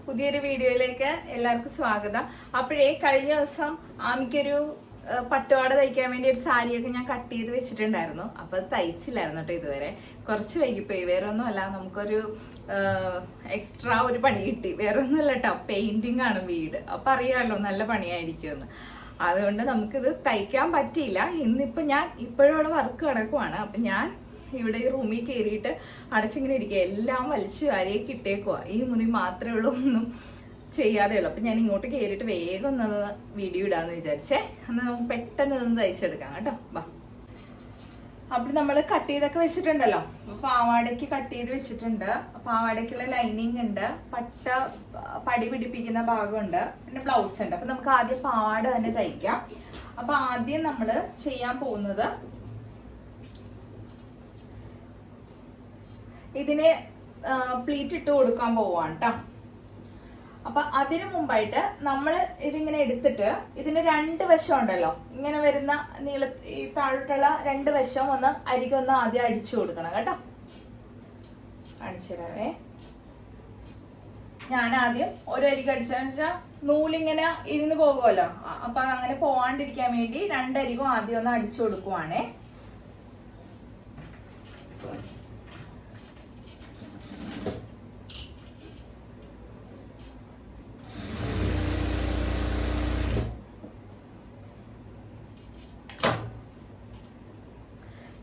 പുതിയൊരു വീഡിയോയിലേക്ക് എല്ലാവർക്കും സ്വാഗതം. അപ്പോഴേ കഴിഞ്ഞ ദിവസം ആമിക്കൊരു പട്ടുപാട തയ്ക്കാൻ വേണ്ടി ഒരു സാരിയൊക്കെ ഞാൻ കട്ട് ചെയ്ത് വെച്ചിട്ടുണ്ടായിരുന്നു. അപ്പൊ അത് തയ്ച്ചില്ലായിരുന്നു കേട്ടോ ഇതുവരെ. കുറച്ച് വൈകിപ്പോയി. വേറെ ഒന്നുമല്ല, നമുക്കൊരു എക്സ്ട്രാ ഒരു പണി കിട്ടി. വേറെ ഒന്നുമല്ല കേട്ടോ, പെയിന്റിംഗ് ആണ് വീട്. അപ്പൊ അറിയാമല്ലോ നല്ല പണിയായിരിക്കുമെന്ന്. അതുകൊണ്ട് നമുക്കിത് തയ്ക്കാൻ പറ്റിയില്ല. ഇന്നിപ്പോ ഞാൻ ഇപ്പോഴും അവിടെ വർക്ക് കിടക്കുവാണ്. അപ്പൊ ഞാൻ ഇവിടെ ഈ റൂമിൽ കയറിയിട്ട് അടച്ചിങ്ങനെ ഇരിക്കുക. എല്ലാം വലിച്ചു വാരിയേക്ക് ഇട്ടേക്കുവാ. ഈ മുറി മാത്രമേ ഉള്ളൂ ഒന്നും ചെയ്യാതെ ഉള്ളു. അപ്പൊ ഞാൻ ഇങ്ങോട്ട് കയറിയിട്ട് വേഗം ഒന്ന് വീഡിയോ ഇടാന്ന് വിചാരിച്ചേ. അന്ന് നമുക്ക് പെട്ടെന്ന് നിന്ന് തയ്ച്ചെടുക്കാം കേട്ടോ. വാ. അപ്പൊ നമ്മൾ കട്ട് ചെയ്തൊക്കെ വെച്ചിട്ടുണ്ടല്ലോ. പാവാടയ്ക്ക് കട്ട് ചെയ്ത് വെച്ചിട്ടുണ്ട്. പാവാടയ്ക്കുള്ള ലൈനിങ് ഉണ്ട്, പടി പിടിപ്പിക്കുന്ന ഭാഗമുണ്ട്, പിന്നെ ബ്ലൗസ് ഉണ്ട്. അപ്പൊ നമുക്ക് ആദ്യം പാവാട തന്നെ തയ്ക്കാം. അപ്പൊ ആദ്യം നമ്മൾ ചെയ്യാൻ പോകുന്നത് ഇതിന് പ്ലീറ്റ് ഇട്ട് കൊടുക്കാൻ പോവാണ് കേട്ടോ. അപ്പൊ അതിനു മുമ്പായിട്ട് നമ്മൾ ഇതിങ്ങനെ എടുത്തിട്ട് ഇതിന് രണ്ട് വശം ഉണ്ടല്ലോ, ഇങ്ങനെ വരുന്ന ഈ താഴോട്ടുള്ള രണ്ട് വശം ഒന്ന് അരികൊന്ന് ആദ്യം അടിച്ചു കൊടുക്കണം കേട്ടോ. അടിച്ചു തരാവേ. ഞാൻ ആദ്യം ഒരു അരിക് അടിച്ചതെന്ന് വെച്ചാൽ നൂലിങ്ങനെ ഇരുന്ന് പോകുമല്ലോ. അപ്പൊ അങ്ങനെ പോവാണ്ടിരിക്കാൻ വേണ്ടി രണ്ടരികും ആദ്യം ഒന്ന് അടിച്ചു കൊടുക്കുവാണേ.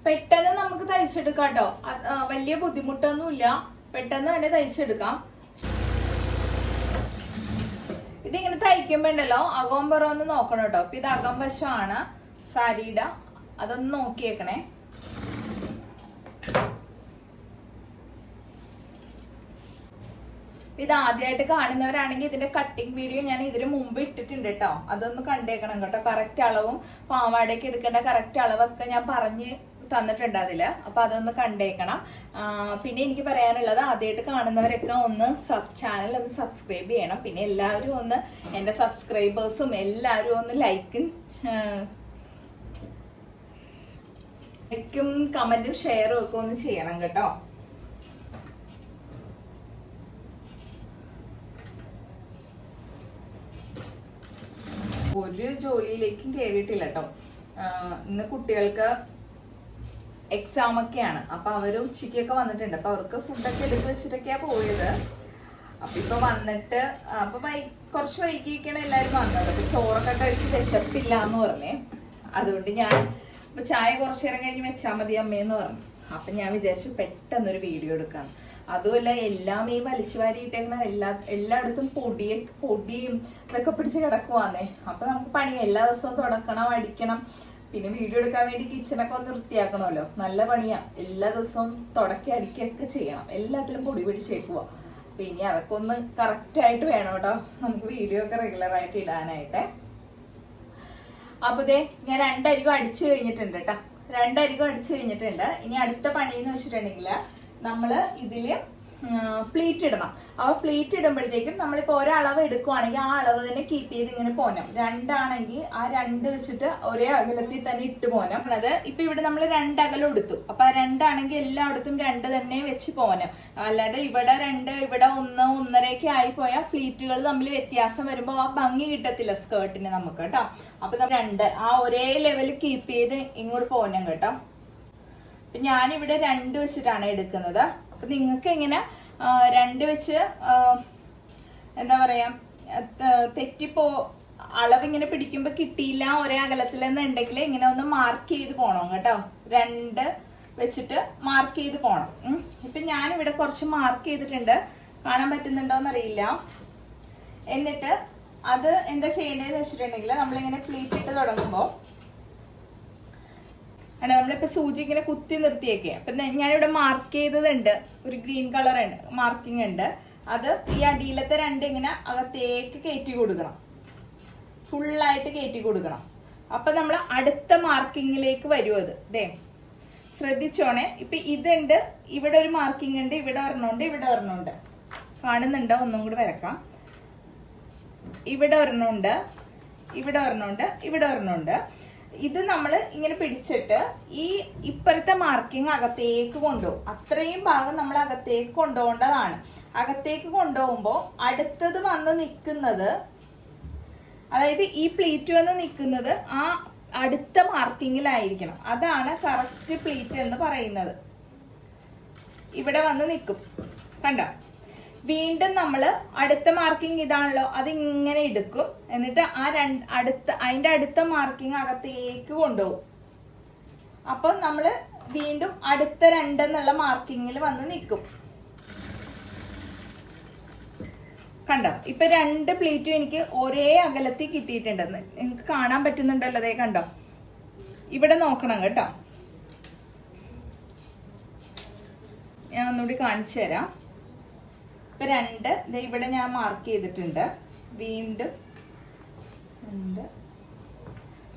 പെട്ടെന്ന് നമുക്ക് തയ്ച്ചെടുക്കാം കേട്ടോ. വലിയ ബുദ്ധിമുട്ടൊന്നുമില്ല, പെട്ടെന്ന് തന്നെ തയ്ച്ചെടുക്കാം. ഇതിങ്ങനെ തയ്ക്കുമ്പോ ഉണ്ടല്ലോ അകവും പുറവും ഒന്ന് നോക്കണം കേട്ടോ. അപ്പൊ ഇത് അകം വശമാണ് സാരിയുടെ, അതൊന്ന് നോക്കിയേക്കണേ. ഇത് ആദ്യമായിട്ട് കാണുന്നവരാണെങ്കിൽ ഇതിന്റെ കട്ടിങ് വീഡിയോ ഞാൻ ഇതിന് മുമ്പ് ഇട്ടിട്ടുണ്ട് കേട്ടോ. അതൊന്ന് കണ്ടേക്കണം കേട്ടോ. കറക്റ്റ് അളവും പാവാടയ്ക്ക് എടുക്കേണ്ട കറക്റ്റ് അളവൊക്കെ ഞാൻ പറഞ്ഞ് തന്നിട്ടുണ്ട് അതില്. അപ്പൊ അതൊന്ന് കണ്ടേക്കണം. പിന്നെ എനിക്ക് പറയാനുള്ളത്, ആദ്യമായിട്ട് കാണുന്നവരൊക്കെ ഒന്ന് ചാനൽ ഒന്ന് സബ്സ്ക്രൈബ് ചെയ്യണം. പിന്നെ എല്ലാവരും ഒന്ന് എന്റെ സബ്സ്ക്രൈബേഴ്സും എല്ലാവരും ഒന്ന് ലൈക്കും കമന്റും ഷെയറും ഒക്കെ ഒന്ന് ചെയ്യണം കേട്ടോ. ഒരു ജോലിയിലേക്കും കയറിയിട്ടില്ല കേട്ടോ. ഇന്ന് കുട്ടികൾക്ക് എക്സാം ഒക്കെയാണ്. അപ്പൊ അവര് ഉച്ചക്കൊക്കെ വന്നിട്ടുണ്ട്. അപ്പൊ അവർക്ക് ഫുഡൊക്കെ എടുത്ത് വെച്ചിട്ടൊക്കെയാ പോയത്. അപ്പൊ ഇപ്പൊ വന്നിട്ട് അപ്പൊ കുറച്ച് വൈകിയൊക്കെയാണ് എല്ലാരും വന്നത്. അപ്പൊ ചോറൊക്കെ കഴിച്ച് വിശപ്പില്ല എന്ന് പറഞ്ഞേ. അതുകൊണ്ട് ഞാൻ ഇപ്പൊ ചായ കുറച്ചു നേരം കഴിഞ്ഞ് വെച്ചാൽ മതി അമ്മയെന്ന് പറഞ്ഞു. അപ്പൊ ഞാൻ വിചാരിച്ചു പെട്ടെന്നൊരു വീഡിയോ എടുക്കാം. അതുമല്ല, എല്ലാം ഈ വലിച്ചു വാരിയിട്ടേക്കണ എല്ലായിടത്തും പൊടിയും ഇതൊക്കെ പിടിച്ച് കിടക്കുവാന്നേ. അപ്പൊ നമുക്ക് പണി എല്ലാ ദിവസവും തുടക്കണം, അടിക്കണം. പിന്നെ വീഡിയോ എടുക്കാൻ വേണ്ടി കിച്ചണൊക്കെ ഒന്ന് വൃത്തിയാക്കണമല്ലോ. നല്ല പണിയാ. എല്ലാ ദിവസവും തുടക്കി അടിക്കുകയൊക്കെ ചെയ്യണം. എല്ലാത്തിലും പൊടി പിടിച്ചേക്കുക. അപ്പൊ ഇനി അതൊക്കെ ഒന്ന് കറക്റ്റ് ആയിട്ട് വേണം കേട്ടോ നമുക്ക് വീഡിയോ ഒക്കെ റെഗുലർ ആയിട്ട് ഇടാനായിട്ട്. അപ്പൊ ദേ ഞാൻ രണ്ടരികും അടിച്ചു കഴിഞ്ഞിട്ടുണ്ട് കേട്ടോ. രണ്ടരികും അടിച്ചു കഴിഞ്ഞിട്ടുണ്ട്. ഇനി അടുത്ത പണി എന്ന് വെച്ചിട്ടുണ്ടെങ്കിൽ നമ്മള് ഇതില് പ്ലീറ്റ് ഇടണം. അപ്പൊ പ്ലീറ്റ് ഇടുമ്പോഴത്തേക്കും നമ്മളിപ്പോ ഒരളവ് എടുക്കുവാണെങ്കിൽ ആ അളവ് തന്നെ കീപ്പ് ചെയ്ത് ഇങ്ങനെ പോനം. രണ്ടാണെങ്കിൽ ആ രണ്ട് വെച്ചിട്ട് ഒരേ അകലത്തിൽ തന്നെ ഇട്ട് പോനം. അത് ഇപ്പൊ ഇവിടെ നമ്മൾ രണ്ടകലം എടുത്തു. അപ്പൊ രണ്ടാണെങ്കിൽ എല്ലായിടത്തും രണ്ട് തന്നെ വെച്ച് പോനം. അല്ലാണ്ട് ഇവിടെ രണ്ട്, ഇവിടെ ഒന്ന്, ഒന്നരയൊക്കെ ആയി പോയാൽ പ്ലീറ്റുകൾ തമ്മിൽ വ്യത്യാസം വരുമ്പോ ആ ഭംഗി കിട്ടത്തില്ല സ്കേർട്ടിന് നമുക്ക് കേട്ടോ. അപ്പൊ നമ്മൾ രണ്ട് ആ ഒരേ ലെവലിൽ കീപ്പ് ചെയ്ത് ഇങ്ങോട്ട് പോനം കേട്ടോ. അപ്പൊ ഞാനിവിടെ രണ്ട് വെച്ചിട്ടാണ് എടുക്കുന്നത്. അപ്പൊ നിങ്ങൾക്ക് ഇങ്ങനെ രണ്ട് വെച്ച് എന്താ പറയാ അളവിങ്ങനെ പിടിക്കുമ്പോ കിട്ടിയില്ല ഒരേ അകലത്തിലെന്നുണ്ടെങ്കിൽ ഇങ്ങനെ ഒന്ന് മാർക്ക് ചെയ്ത് പോണം കേട്ടോ. രണ്ട് വെച്ചിട്ട് മാർക്ക് ചെയ്ത് പോണം. ഇപ്പൊ ഞാനിവിടെ കുറച്ച് മാർക്ക് ചെയ്തിട്ടുണ്ട്. കാണാൻ പറ്റുന്നുണ്ടോന്ന് അറിയില്ല. എന്നിട്ട് അത് എന്താ ചെയ്യേണ്ടതെന്ന് വെച്ചിട്ടുണ്ടെങ്കിൽ നമ്മളിങ്ങനെ പ്ലീറ്റ് ഇട്ട് തുടങ്ങുമ്പോ നമ്മളിപ്പോ സൂചി ഇങ്ങനെ കുത്തി നിർത്തിയൊക്കെ. അപ്പൊ ഞാനിവിടെ മാർക്ക് ചെയ്തതുണ്ട്, ഒരു ഗ്രീൻ കളർ മാർക്കിംഗ് ഉണ്ട്. അത് ഈ അടിയിലത്തെ രണ്ട് ഇങ്ങനെ അകത്തേക്ക് കയറ്റി കൊടുക്കണം, ഫുള്ളായിട്ട് കയറ്റി കൊടുക്കണം. അപ്പൊ നമ്മൾ അടുത്ത മാർക്കിങ്ങിലേക്ക് വരും. അത് ദേ ശ്രദ്ധിച്ചോണേ. ഇപ്പൊ ഇതുണ്ട്, ഇവിടെ ഒരു മാർക്കിംഗ് ഉണ്ട്, ഇവിടെ ഒരെണ്ണമുണ്ട്, ഇവിടെ ഒരെണ്ണമുണ്ട്. കാണുന്നുണ്ടോ? ഒന്നും കൂടി വരക്കാം. ഇവിടെ ഒരെണ്ണമുണ്ട്, ഇവിടെ ഒരെണ്ണമുണ്ട്, ഇവിടെ ഒരെണ്ണമുണ്ട്. ഇത് നമ്മൾ ഇങ്ങനെ പിടിച്ചിട്ട് ഈ ഇപ്പുറത്തെ മാർക്കിംഗ് അകത്തേക്ക് കൊണ്ടുപോകും. അത്രയും ഭാഗം നമ്മൾ അകത്തേക്ക് കൊണ്ടുപോകേണ്ടതാണ്. അകത്തേക്ക് കൊണ്ടുപോകുമ്പോൾ അടുത്തത് വന്ന് നിൽക്കുന്നത്, അതായത് ഈ പ്ലീറ്റ് വന്ന് നിൽക്കുന്നത് ആ അടുത്ത മാർക്കിങ്ങിലായിരിക്കണം. അതാണ് കറക്റ്റ് പ്ലീറ്റ് എന്ന് പറയുന്നത്. ഇവിടെ വന്ന് നിൽക്കും, കണ്ടോ? വീണ്ടും നമ്മൾ അടുത്ത മാർക്കിംഗ് ഇതാണല്ലോ, അതിങ്ങനെ എടുക്കും. എന്നിട്ട് ആ അതിന്റെ അടുത്ത മാർക്കിംഗ് അകത്തേക്ക് കൊണ്ടുപോകും. അപ്പൊ നമ്മൾ വീണ്ടും അടുത്ത 2 എന്നുള്ള മാർക്കിങ്ങിൽ വന്ന് നിൽക്കും. കണ്ടോ? ഇപ്പൊ 2 പ്ലീറ്റും എനിക്ക് ഒരേ അകലത്തിൽ കിട്ടിയിട്ടുണ്ടെന്ന് നിങ്ങൾക്ക് കാണാൻ പറ്റുന്നുണ്ടല്ലോ. അതേ കണ്ടോ? ഇവിടെ നോക്കണം കേട്ടോ, ഞാൻ ഒന്നുകൂടി കാണിച്ചു തരാം. ഇപ്പൊ 2 ഇവിടെ ഞാൻ മാർക്ക് ചെയ്തിട്ടുണ്ട്. വീണ്ടും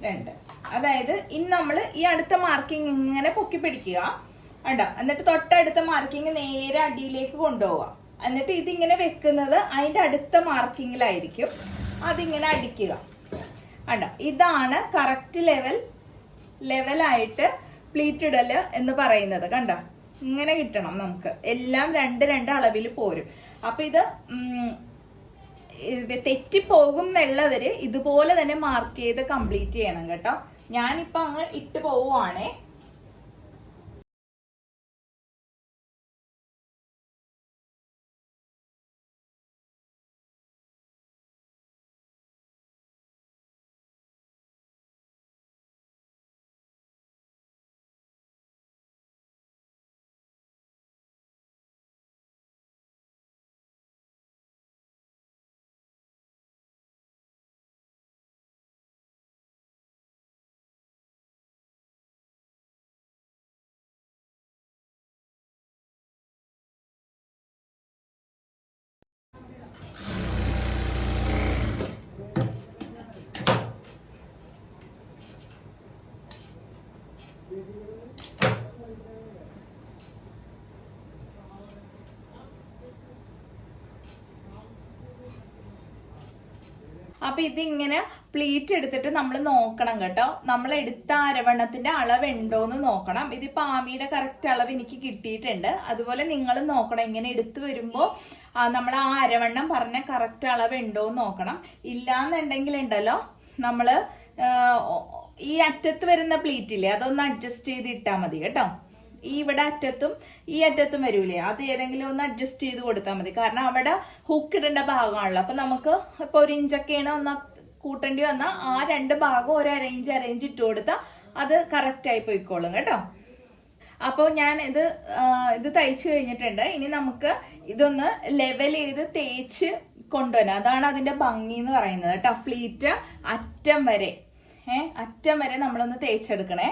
2. അതായത് ഇനി നമ്മൾ ഈ അടുത്ത മാർക്കിംഗ് ഇങ്ങനെ പൊക്കി പിടിക്കുക കണ്ടോ. എന്നിട്ട് തൊട്ടടുത്ത മാർക്കിംഗ് നേരെ അടിയിലേക്ക് കൊണ്ടുപോവുക. എന്നിട്ട് ഇതിങ്ങനെ വെക്കുന്നത് അതിന്റെ അടുത്ത മാർക്കിങ്ങിലായിരിക്കും. അതിങ്ങനെ അടിക്കുക കണ്ടോ. ഇതാണ് കറക്റ്റ് ലെവലായിട്ട് പ്ലീറ്റ് ഇടല് എന്ന് പറയുന്നത്. കണ്ടോ? ഇങ്ങനെ കിട്ടണം നമുക്ക്. എല്ലാം 2 അളവിൽ പോരും. അപ്പൊ ഇത് തെറ്റിപ്പോകും എന്നുള്ളവര് ഇതുപോലെ തന്നെ മാർക്ക് ചെയ്ത് കംപ്ലീറ്റ് ചെയ്യണം കേട്ടോ. ഞാനിപ്പോ അങ്ങ് ഇട്ട് പോവുകയാണേ. അപ്പൊ ഇതിങ്ങനെ പ്ലീറ്റ് എടുത്തിട്ട് നമ്മൾ നോക്കണം കേട്ടോ. നമ്മൾ എടുത്ത അരവണ്ണത്തിന്റെ അളവ് ഉണ്ടോന്ന് നോക്കണം. ഇതിപ്പോ ആമിയുടെ കറക്റ്റ് അളവ് എനിക്ക് കിട്ടിയിട്ടുണ്ട്. അതുപോലെ നിങ്ങൾ നോക്കണം. ഇങ്ങനെ എടുത്തു വരുമ്പോ നമ്മൾ ആ അരവണ്ണം പറഞ്ഞ കറക്റ്റ് അളവ് ഉണ്ടോന്ന് നോക്കണം. ഇല്ലാന്നുണ്ടെങ്കിൽ ഉണ്ടല്ലോ നമ്മള് ഈ അറ്റത്ത് വരുന്ന പ്ലീറ്റ് ഇല്ലേ, അതൊന്ന് അഡ്ജസ്റ്റ് ചെയ്ത് ഇട്ടാ മതി കേട്ടോ. ഈ ഇവിടെ അറ്റത്തും ഈ അറ്റത്തും വരൂലേ, അത് ഏതെങ്കിലും ഒന്ന് അഡ്ജസ്റ്റ് ചെയ്ത് കൊടുത്താൽ മതി. കാരണം അവിടെ ഹുക്ക് ഇടേണ്ട ഭാഗമാണല്ലോ. അപ്പൊ നമുക്ക് ഇപ്പൊ 1 ഇഞ്ചൊക്കെയാണ് ഒന്ന് കൂട്ടേണ്ടി വന്നാൽ ആ 2 ഭാഗം ഒരു അരയിഞ്ച് ഇട്ട് കൊടുത്താൽ അത് കറക്റ്റ് ആയി പോയിക്കോളും കേട്ടോ. അപ്പോൾ ഞാൻ ഇത് തയ്ച്ചു കഴിഞ്ഞിട്ടുണ്ട്. ഇനി നമുക്ക് ഇതൊന്ന് ലെവൽ ചെയ്ത് തേച്ച് കൊണ്ടുവരാം. അതാണ് അതിന്റെ ഭംഗി എന്ന് പറയുന്നത് കേട്ടോ. പ്ലീറ്റ് അറ്റം വരെ നമ്മളൊന്ന് തേച്ചെടുക്കണേ.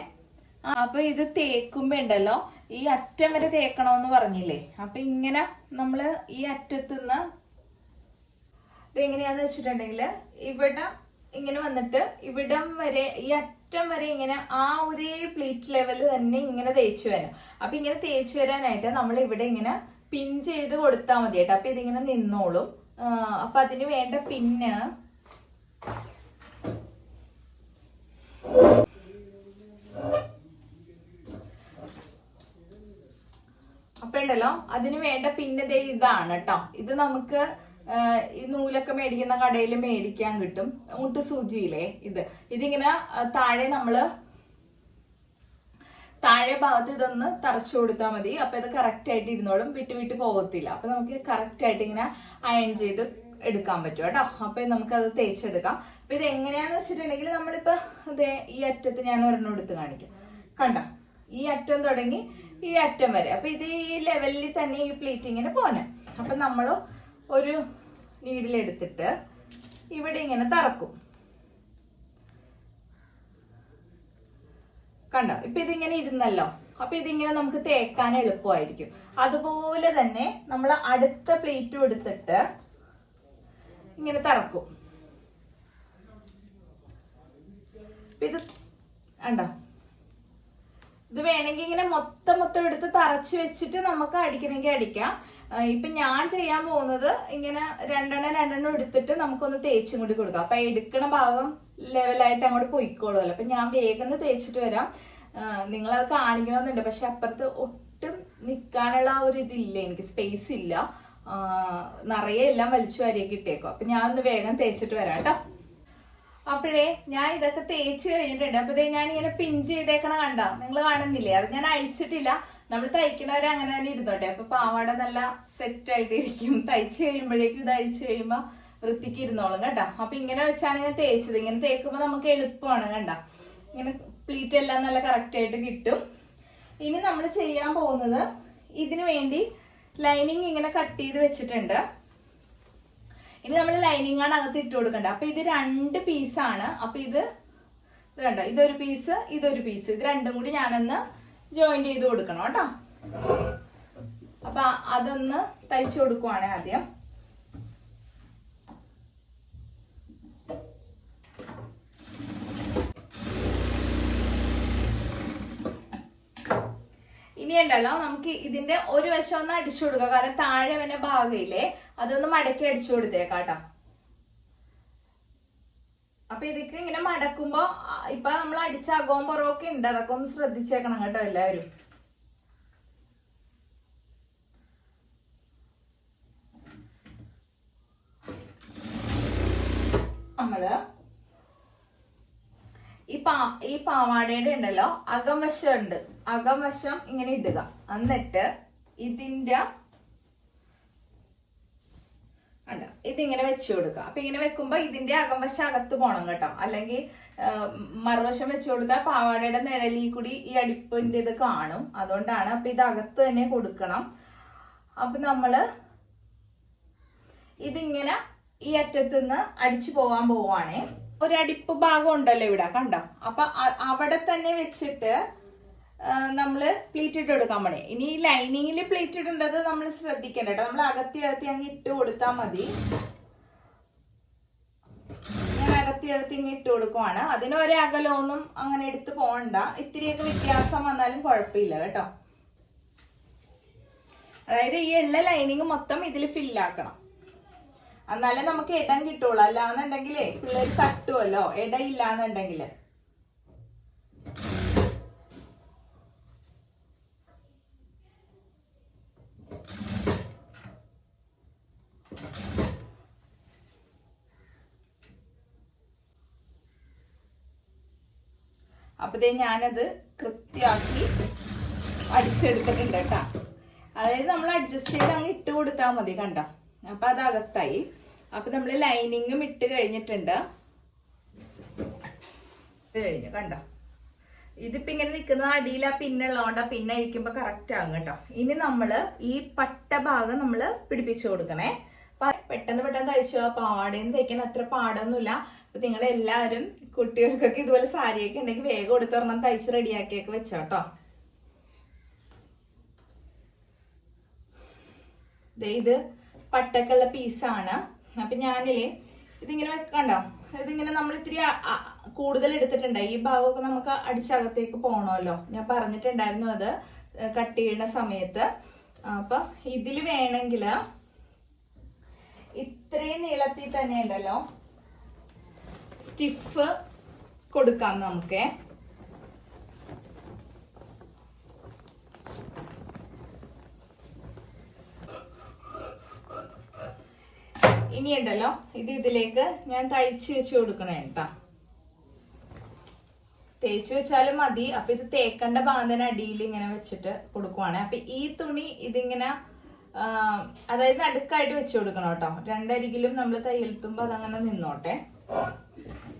അപ്പൊ ഇത് തേക്കുമ്പോ ഉണ്ടല്ലോ, ഈ അറ്റം വരെ തേക്കണോന്ന് പറഞ്ഞില്ലേ. അപ്പൊ ഇങ്ങനെ നമ്മള് ഈ അറ്റത്തുനിന്ന് ഇത് എങ്ങനെയാന്ന് വെച്ചിട്ടുണ്ടെങ്കിൽ ഇവിടെ ഇങ്ങനെ വന്നിട്ട് ഇവിടം വരെ ഈ അറ്റം വരെ ഇങ്ങനെ ആ ഒരേ പ്ലീറ്റ് ലെവല് തന്നെ ഇങ്ങനെ തേച്ച് വരാം. അപ്പൊ ഇങ്ങനെ തേച്ച് വരാനായിട്ട് നമ്മൾ ഇവിടെ ഇങ്ങനെ പിൻ ചെയ്ത് കൊടുത്താൽ മതി കേട്ടോ. അപ്പൊ ഇതിങ്ങനെ നിന്നോളും. അപ്പൊ അതിന് വേണ്ട പിന്ന് അപ്പൊ ഉണ്ടല്ലോ, അതിന് വേണ്ട പിന്നെ ഇതാണ് കേട്ടോ. ഇത് നമുക്ക് ഈ നൂലൊക്കെ മേടിക്കുന്ന കടയിൽ മേടിക്കാൻ കിട്ടും. മുട്ട് സൂചിയില്ലേ, ഇതിങ്ങനെ താഴെ ഭാഗത്ത് ഇതൊന്ന് തറച്ചു കൊടുത്താൽ മതി. അപ്പൊ ഇത് കറക്റ്റ് ആയിട്ട് ഇരുന്നോളും, വിട്ട് പോകത്തില്ല. അപ്പൊ നമുക്ക് കറക്റ്റ് ആയിട്ട് ഇങ്ങനെ അയൺ ചെയ്ത് എടുക്കാൻ പറ്റും കേട്ടോ. അപ്പൊ നമുക്കത് തേച്ചെടുക്കാം. അപ്പൊ ഇത് എങ്ങനെയാന്ന് വെച്ചിട്ടുണ്ടെങ്കിൽ നമ്മളിപ്പോ ഈ അറ്റത്ത് ഞാൻ ഒരെണ്ണം എടുത്ത് കാണിക്കും. കണ്ട, ഈ അറ്റം തുടങ്ങി ഈ അറ്റം വരെ. അപ്പൊ ഇത് ഈ ലെവലിൽ തന്നെ ഈ പ്ലീറ്റിങ്ങിന് പോനെ. അപ്പൊ നമ്മൾ ഒരു നീഡിലെടുത്തിട്ട് ഇവിടെ ഇങ്ങനെ തറക്കും. കണ്ടോ? ഇപ്പൊ ഇതിങ്ങനെ ഇരുന്നല്ലോ. അപ്പൊ ഇതിങ്ങനെ നമുക്ക് തേക്കാൻ എളുപ്പമായിരിക്കും. അതുപോലെ തന്നെ നമ്മൾ അടുത്ത പ്ലേറ്റും എടുത്തിട്ട് ഇങ്ങനെ തറക്കും. ഇത് കണ്ടോ? ഇത് വേണമെങ്കിൽ ഇങ്ങനെ മൊത്തം എടുത്ത് തറച്ച് വെച്ചിട്ട് നമുക്ക് അടിക്കണമെങ്കിൽ അടിക്കാം. ഇപ്പൊ ഞാൻ ചെയ്യാൻ പോകുന്നത് ഇങ്ങനെ രണ്ടെണ്ണം എടുത്തിട്ട് നമുക്കൊന്ന് തേച്ചും കൂടി കൊടുക്കാം. അപ്പൊ എടുക്കണ ഭാഗം ലെവലായിട്ട് അങ്ങോട്ട് പൊയ്ക്കോളുമല്ലോ. അപ്പൊ ഞാൻ വേഗം തേച്ചിട്ട് വരാം. നിങ്ങളത് കാണിക്കണമെന്നുണ്ട്, പക്ഷെ അപ്പുറത്ത് ഒട്ടും നിൽക്കാനുള്ള ആ ഒരു ഇതില്ല, എനിക്ക് സ്പേസ് ഇല്ല. നിറയെ എല്ലാം വലിച്ചു വാരിയൊക്കെ ഇട്ടേക്കും. അപ്പൊ ഞാൻ ഒന്ന് വേഗം തേച്ചിട്ട് വരാം കേട്ടോ. അപ്പോഴേ ഞാൻ ഇതൊക്കെ തേച്ച് കഴിഞ്ഞിട്ടുണ്ട്. അപ്പൊ ഞാൻ ഇങ്ങനെ പിഞ്ച് ചെയ്തേക്കണ കണ്ട നിങ്ങൾ കാണുന്നില്ലേ? അത് ഞാൻ അഴിച്ചിട്ടില്ല. നമ്മൾ തയ്ക്കുന്നവരെ അങ്ങനെ തന്നെ ഇരുന്നോട്ടെ. അപ്പൊ പാവാട നല്ല സെറ്റ് ആയിട്ട് ഇരിക്കും. തയ്ച്ചു കഴിയുമ്പോഴേക്കും ഇത് അഴിച്ചു കഴിയുമ്പോ വൃത്തിക്ക് ഇരുന്നോളും കേട്ടോ. അപ്പൊ ഇങ്ങനെ വെച്ചാണ് ഞാൻ തേച്ചത്. ഇങ്ങനെ തേക്കുമ്പോ നമുക്ക് എളുപ്പമാണ് കണ്ട. ഇങ്ങനെ പ്ലീറ്റ് എല്ലാം നല്ല കറക്റ്റ് ആയിട്ട് കിട്ടും. ഇനി നമ്മൾ ചെയ്യാൻ പോകുന്നത്, ഇതിനു വേണ്ടി ലൈനിങ് ഇങ്ങനെ കട്ട് ചെയ്ത് വെച്ചിട്ടുണ്ട്. ഇനി നമ്മൾ ലൈനിങ് ആണ് അകത്ത് ഇട്ട് കൊടുക്കണ്ട. അപ്പൊ ഇത് 2 പീസാണ്. അപ്പൊ ഇത് കണ്ടോ, ഇതൊരു പീസ്, ഇതൊരു പീസ്, ഇത് രണ്ടും കൂടി ഞാനൊന്ന് ജോയിന്റ് ചെയ്ത് കൊടുക്കണം കേട്ടോ. അപ്പൊ അതൊന്ന് തയ്ച്ചു കൊടുക്കുവാണ് ആദ്യം. ഇനി ഉണ്ടല്ലോ നമുക്ക് ഇതിന്റെ ഒരു വശം ഒന്ന് അടിച്ചു കൊടുക്കുക. കാരണം താഴെ വന്ന ഭാഗയില്ലേ, അതൊന്ന് മടക്കി അടിച്ചു കൊടുത്തേക്കാട്ടോ. അപ്പൊ ഇതൊക്കെ ഇങ്ങനെ മടക്കുമ്പോ ഇപ്പൊ നമ്മൾ അടിച്ച അകവും പുറമൊക്കെ ഉണ്ട്, അതൊക്കെ ഒന്ന് ശ്രദ്ധിച്ചേക്കണം കേട്ടോ എല്ലാവരും. നമ്മള് ഈ പാവാടയുടെ ഉണ്ടല്ലോ അകംവശം ഉണ്ട്, അകംവശം ഇങ്ങനെ ഇടുക. എന്നിട്ട് ഇതിന്റെ ഇതിങ്ങനെ വെച്ചു കൊടുക്കുക. അപ്പൊ ഇങ്ങനെ വെക്കുമ്പോ ഇതിന്റെ അകംവശം അകത്ത് പോണം കേട്ടോ. അല്ലെങ്കിൽ മറുവശം വെച്ചു കൊടുത്താൽ പാവാടയുടെ നിഴലിൽ കൂടി ഈ അടിപ്പിന്റെ ഇത് കാണും. അതുകൊണ്ടാണ്. അപ്പൊ ഇത് അകത്ത് തന്നെ കൊടുക്കണം. അപ്പൊ നമ്മള് ഇതിങ്ങനെ ഈ അറ്റത്തുനിന്ന് അടിച്ചു പോകാൻ പോവാണേ. ഒരടിപ്പ് ഭാഗം ഉണ്ടല്ലോ ഇവിടെ കണ്ടോ. അപ്പൊ അവിടെ തന്നെ വെച്ചിട്ട് നമ്മള് പ്ലീറ്റ് ഇട്ട് കൊടുക്കാൻ പോണേ. ഇനി ലൈനിങ്ങിൽ പ്ലീറ്റ് ഇടേണ്ടത് നമ്മൾ ശ്രദ്ധിക്കണ്ട കേട്ടോ. നമ്മൾ അകത്തി അങ്ങ് ഇട്ട് കൊടുത്താൽ മതി. ഞാൻ അകത്തി ഇങ്ങ് ഇട്ട് കൊടുക്കുവാണ്. അതിന് ഒരകലമൊന്നും അങ്ങനെ എടുത്ത് പോകണ്ട. ഇത്തിരിയൊക്കെ വ്യത്യാസം വന്നാലും കുഴപ്പമില്ല കേട്ടോ. അതായത് ഈ ഉള്ള ലൈനിങ് മൊത്തം ഇതിൽ ഫില്ലാക്കണം. എന്നാലേ നമുക്ക് ഇടം കിട്ടുള്ളൂ. അല്ലാന്നുണ്ടെങ്കിലേ പിള്ളേർ തട്ടുമല്ലോ, ഇടയില്ലാന്നുണ്ടെങ്കില്. അപ്പൊ ഞാനത് കൃത്യമാക്കി അടിച്ചെടുത്തിട്ടുണ്ട് കേട്ടാ. അതായത് നമ്മൾ അഡ്ജസ്റ്റ് ചെയ്ത് അങ്ങ് ഇട്ട് കൊടുത്താൽ മതി കണ്ട. അപ്പൊ അത് അകത്തായി. അപ്പൊ നമ്മള് ലൈനിങ്ങും ഇട്ട് കഴിഞ്ഞിട്ടുണ്ട്. കഴിഞ്ഞു കണ്ടോ. ഇതിപ്പോ ഇങ്ങനെ നിൽക്കുന്നത് അടിയിൽ ആ പിന്നുള്ളതുകൊണ്ട് ആ പിന്നെ അഴിക്കുമ്പോ കറക്റ്റ് ആകും കേട്ടോ. ഇനി നമ്മള് ഈ പട്ട ഭാഗം നമ്മള് പിടിപ്പിച്ചു കൊടുക്കണേ. പെട്ടെന്ന് തയ്ച്ചു. പാവാടയും തയ്ക്കാൻ അത്ര പാടൊന്നുമില്ല. അപ്പൊ നിങ്ങൾ എല്ലാവരും കുട്ടികൾക്കൊക്കെ ഇതുപോലെ സാരിയൊക്കെ ഉണ്ടെങ്കിൽ വേഗം എടുത്തൊരെണ്ണം തയ്ച്ച് റെഡിയാക്കിയൊക്കെ വെച്ചോട്ടോ. ഇത് പട്ടക്കുള്ള പീസാണ്. അപ്പൊ ഞാനില്ലേ ഇതിങ്ങനെ കണ്ടോ, ഇതിങ്ങനെ നമ്മൾ ഇത്തിരി കൂടുതൽ എടുത്തിട്ടുണ്ട്. ഈ ഭാഗമൊക്കെ നമുക്ക് അടിച്ചകത്തേക്ക് പോകണമല്ലോ. ഞാൻ പറഞ്ഞിട്ടുണ്ടായിരുന്നു അത് കട്ട് ചെയ്യുന്ന സമയത്ത്. അപ്പൊ ഇതിൽ വേണമെങ്കിൽ ഇത്രയും നീളത്തിൽ തന്നെ ഉണ്ടല്ലോ സ്റ്റിഫ് കൊടുക്കാം നമുക്ക്. ഇനി ഉണ്ടല്ലോ ഇതിലേക്ക് ഞാൻ തയ്ച്ചു വെച്ച് കൊടുക്കണേ കേട്ടാ. തേച്ച് വെച്ചാലും മതി. അപ്പൊ ഇത് തേക്കണ്ട ഭാഗത്തിന് അടിയിൽ ഇങ്ങനെ വെച്ചിട്ട് കൊടുക്കുവാണ്. അപ്പൊ ഈ തുണി ഇതിങ്ങനെ അതായത് നടുക്കായിട്ട് വെച്ച് കൊടുക്കണം കേട്ടോ. രണ്ടരികിലും നമ്മൾ തയ്യൽത്തുമ്പോ അതങ്ങനെ നിന്നോട്ടെ.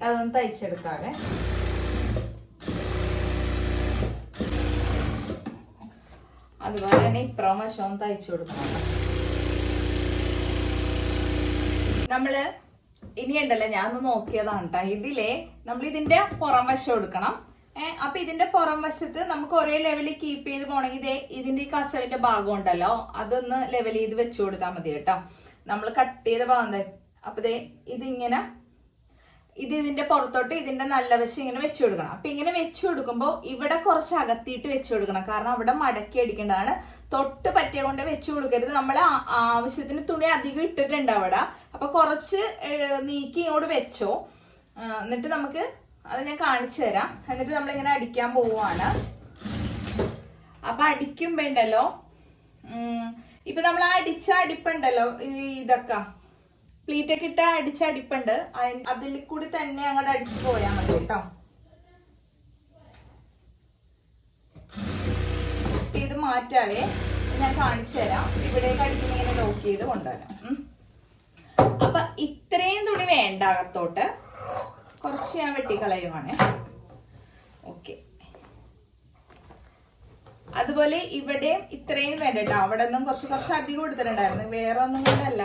അതൊന്ന് തയ്ച്ചെടുക്കാതെ. അതുപോലെ തന്നെ ഇപ്പുറം വശവും തയ്ച്ചു കൊടുക്കണം. നമ്മള് ഇനിയുണ്ടല്ലോ ഞാൻ ഒന്ന് നോക്കിയതാണ് കേട്ടോ. ഇതിലെ നമ്മൾ ഇതിന്റെ പുറം വശം എടുക്കണം. അപ്പൊ ഇതിന്റെ പുറം വശത്ത് നമുക്ക് ഒരേ ലെവലിൽ കീപ്പ് ചെയ്ത് പോണെങ്കിൽ ഇതിന്റെ ഈ കസവിന്റെ ഭാഗം ഉണ്ടല്ലോ അതൊന്ന് ലെവൽ ചെയ്ത് വെച്ചു കൊടുത്താൽ മതി കേട്ടോ. നമ്മൾ കട്ട് ചെയ്ത ഭാഗം. അപ്പൊ ഇതിങ്ങനെ ഇതിന്റെ പുറത്തോട്ട് ഇതിന്റെ നല്ല വശം ഇങ്ങനെ വെച്ചു കൊടുക്കണം. അപ്പൊ ഇങ്ങനെ വെച്ചു കൊടുക്കുമ്പോൾ ഇവിടെ കുറച്ച് അകത്തിയിട്ട് വെച്ചു കൊടുക്കണം. കാരണം അവിടെ മടക്കി അടിക്കേണ്ടതാണ്. തൊട്ട് പറ്റിയ കൊണ്ട് വെച്ചു കൊടുക്കരുത്. നമ്മൾ ആവശ്യത്തിന് തുണി അധികം ഇട്ടിട്ടുണ്ട് അവിടെ. അപ്പൊ കുറച്ച് നീക്കി ഇങ്ങോട്ട് വെച്ചോ. എന്നിട്ട് നമുക്ക് അത് ഞാൻ കാണിച്ചു തരാം. എന്നിട്ട് നമ്മളിങ്ങനെ അടിക്കാൻ പോവുകയാണ്. അപ്പൊ അടിക്കുമ്പോ ഉണ്ടല്ലോ ഇപ്പൊ നമ്മൾ അടിച്ച അടിപ്പുണ്ടല്ലോ, ഇതൊക്കെ പ്ലീറ്റൊക്കെ ഇട്ട അടിച്ച അടിപ്പുണ്ട്, അതിൽ കൂടി തന്നെ അങ്ങോട്ട് അടിച്ചു പോയാൽ മതി കേട്ടോ. ഇത് മാറ്റാവേ, ഞാൻ കാണിച്ചു തരാം. ഇവിടേക്ക് അടിക്കുന്ന ഇങ്ങനെ ലോക്ക് ചെയ്ത് കൊണ്ടുവരാം. അപ്പൊ ഇത്രയും തുണി വേണ്ട, അകത്തോട്ട് കുറച്ച് ഞാൻ വെട്ടിക്കളയുവാണ്. ഓക്കെ, അതുപോലെ ഇവിടെയും ഇത്രയും വേണ്ട കേട്ടോ. അവിടെ നിന്നും കുറച്ച് അധികം കൊടുത്തിട്ടുണ്ടായിരുന്നു, വേറെ ഒന്നും കൊണ്ടല്ല.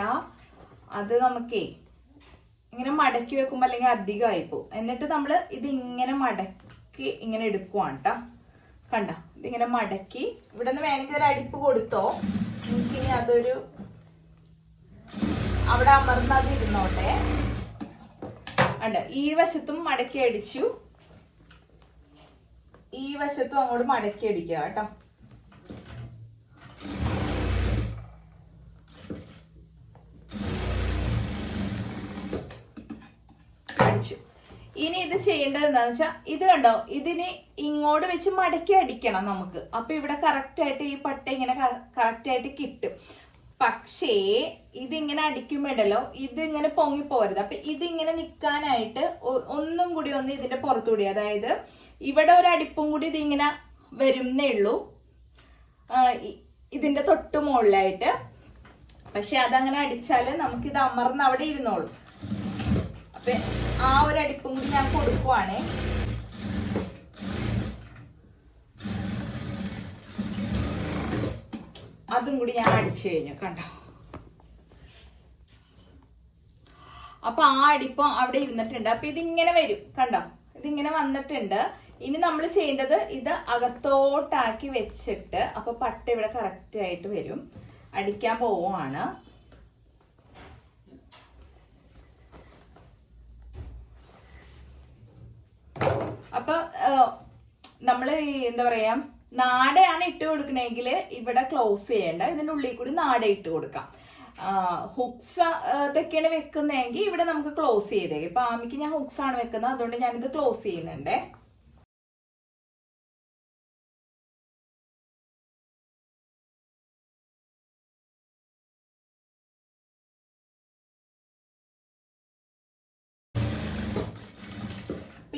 അത് നമുക്കേ ഇങ്ങനെ മടക്കി വെക്കുമ്പോ അല്ലെങ്കിൽ അധികമായി പോകും. എന്നിട്ട് നമ്മള് ഇത് ഇങ്ങനെ മടക്കി ഇങ്ങനെ എടുക്കുവാണ് കേട്ടോ. കണ്ട, ഇതിങ്ങനെ മടക്കി ഇവിടെ നിന്ന് വേണമെങ്കിൽ ഒരു അടിപ്പ് കൊടുത്തോ. എനിക്കിനി അതൊരു അവിടെ അമർന്നത് ഇരുന്നോട്ടെ. ഉണ്ട്, ഈ വശത്തും മടക്കി അടിച്ചു, ഈ വശത്തും അങ്ങോട്ട് മടക്കി അടിക്കുക കേട്ടോ. അടിച്ചു. ഇനി ഇത് ചെയ്യേണ്ടത് എന്താന്ന് വെച്ചാൽ, ഇത് കണ്ടോ, ഇതിന് ഇങ്ങോട്ട് വെച്ച് മടക്കി അടിക്കണം നമുക്ക്. അപ്പൊ ഇവിടെ കറക്റ്റ് ആയിട്ട് ഈ പട്ട ഇങ്ങനെ കറക്റ്റ് ആയിട്ട് കിട്ടും. പക്ഷേ ഇതിങ്ങനെ അടിക്കുമ്പോഴല്ലോ ഇതിങ്ങനെ പൊങ്ങിപ്പോരുത്. അപ്പൊ ഇതിങ്ങനെ നിൽക്കാനായിട്ട് ഒന്നും കൂടി ഒന്ന് ഇതിന്റെ പുറത്തുകൂടി, അതായത് ഇവിടെ ഒരു അടിപ്പും കൂടി ഇതിങ്ങനെ വരുന്നേ ഉള്ളൂ, ഇതിന്റെ തൊട്ട് മുകളിലായിട്ട്. പക്ഷെ അതങ്ങനെ അടിച്ചാല് നമുക്കിത് അമർന്ന് അവിടെ ഇരുന്നോളൂ. അപ്പൊ ആ ഒരു അടിപ്പും കൂടി ഞാൻ കൊടുക്കുവാണേ. അതും കൂടി ഞാൻ അടിച്ചു കഴിഞ്ഞു, കണ്ടോ. അപ്പൊ ആ അടിപ്പം അവിടെ ഇരുന്നിട്ടുണ്ട്. അപ്പൊ ഇതിങ്ങനെ വരും, കണ്ടോ, ഇതിങ്ങനെ വന്നിട്ടുണ്ട്. ഇനി നമ്മൾ ചെയ്യേണ്ടത് ഇത് അകത്തോട്ടാക്കി വെച്ചിട്ട്, അപ്പൊ പട്ട ഇവിടെ കറക്റ്റ് ആയിട്ട് വരും. അടിക്കാൻ പോവാണ്. അപ്പൊ നമ്മള് എന്താ പറയാ, നാടയാണ് ഇട്ട് കൊടുക്കണമെങ്കിൽ ഇവിടെ ക്ലോസ് ചെയ്യേണ്ട, ഇതിന്റെ ഉള്ളിൽ കൂടി നാട ഇട്ട് കൊടുക്കാം. ഹുക്സ് ഇതൊക്കെയാണ് വെക്കുന്നതെങ്കിൽ ഇവിടെ നമുക്ക് ക്ലോസ് ചെയ്തേക്കാം. ഇപ്പൊ ആമിക്ക് ഞാൻ ഹുക്സ് ആണ് വെക്കുന്നത്, അതുകൊണ്ട് ഞാനിത് ക്ലോസ് ചെയ്യുന്നുണ്ടേ.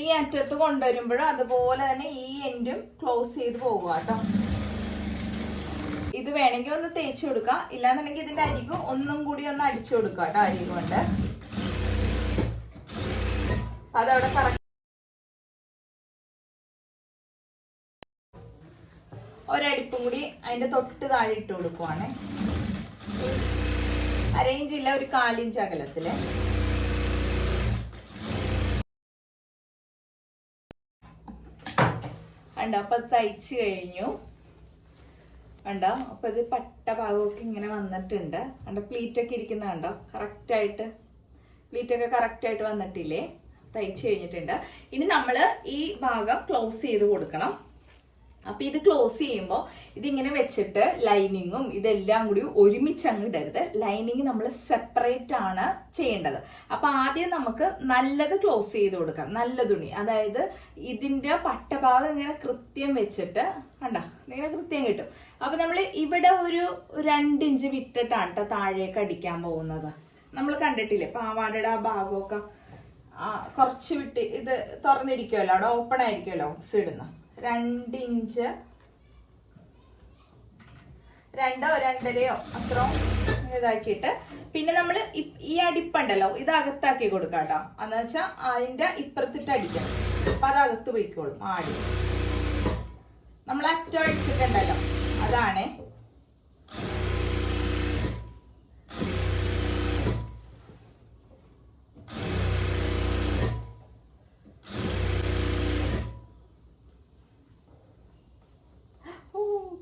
ഈ അറ്റത്ത് കൊണ്ടുവരുമ്പോഴും അതുപോലെ തന്നെ ഈ എൻഡും ക്ലോസ് ചെയ്ത് പോവുക കേട്ടോ. ഇത് വേണമെങ്കിൽ ഒന്ന് തേച്ച് കൊടുക്കാം, ഇല്ലാന്നുണ്ടെങ്കിൽ ഇതിന്റെ അരികു ഒന്നും കൂടി ഒന്ന് അടിച്ചു കൊടുക്കുക കേട്ടോ, അരി കൊണ്ട്. അതവിടെ കറക്റ്റ് ഒരടിപ്പും കൂടി അതിന്റെ തൊട്ട് താഴെ ഇട്ട് കൊടുക്കുവാണ്. അരയിഞ്ച് ഇല്ല, ഒരു 1/4 ഇഞ്ച് അകലത്തില്. കണ്ടോ, അപ്പൊ തയ്ച്ചു കഴിഞ്ഞു. കണ്ടോ, അപ്പൊ ഇത് പട്ട ഭാഗമൊക്കെ ഇങ്ങനെ വന്നിട്ടുണ്ട്. കണ്ടോ, പ്ലീറ്റൊക്കെ ഇരിക്കുന്ന കണ്ടോ, കറക്റ്റായിട്ട് പ്ലീറ്റൊക്കെ കറക്റ്റായിട്ട് വന്നിട്ടില്ലേ, തയ്ച്ചു കഴിഞ്ഞിട്ടുണ്ട്. ഇനി നമ്മള് ഈ ഭാഗം ക്ലോസ് ചെയ്ത് കൊടുക്കണം. അപ്പൊ ഇത് ക്ലോസ് ചെയ്യുമ്പോൾ ഇതിങ്ങനെ വെച്ചിട്ട് ലൈനിങ്ങും ഇതെല്ലാം കൂടി ഒരുമിച്ച് അങ്ങ് ഇടരുത്. ലൈനിങ് നമ്മൾ സെപ്പറേറ്റ് ആണ് ചെയ്യേണ്ടത്. അപ്പൊ ആദ്യം നമുക്ക് നല്ലത് ക്ലോസ് ചെയ്ത് കൊടുക്കാം, നല്ല തുണി. അതായത് ഇതിന്റെ പട്ടഭാഗം ഇങ്ങനെ കൃത്യം വെച്ചിട്ട് കണ്ട ഇങ്ങനെ കൃത്യം കിട്ടും. അപ്പൊ നമ്മൾ ഇവിടെ ഒരു 2 ഇഞ്ച് വിട്ടിട്ടാണ് കേട്ടോ താഴേക്ക് അടിക്കാൻ പോകുന്നത്. നമ്മൾ കണ്ടിട്ടില്ലേ പാവാടയുടെ ആ ഭാഗമൊക്കെ കുറച്ച് വിട്ട്, ഇത് തുറന്നിരിക്കുമല്ലോ, അവിടെ ഓപ്പൺ ആയിരിക്കുമല്ലോ ഹുക്സ് ഇടുന്ന. 2 ഇഞ്ച് 2 or 2.5 അത്രയും ഇതാക്കിയിട്ട്, പിന്നെ നമ്മൾ ഈ അടിപ്പുണ്ടല്ലോ ഇത് അകത്താക്കി കൊടുക്കാം കേട്ടോ. എന്ന് വെച്ചാൽ അതിന്റെ ഇപ്പുറത്തിട്ട് അടിക്കണം. അപ്പൊ അത് അകത്ത് പോയിക്കോളും. ആടി നമ്മൾ അറ്റം അടിച്ചിട്ടുണ്ടല്ലോ, അതാണ്.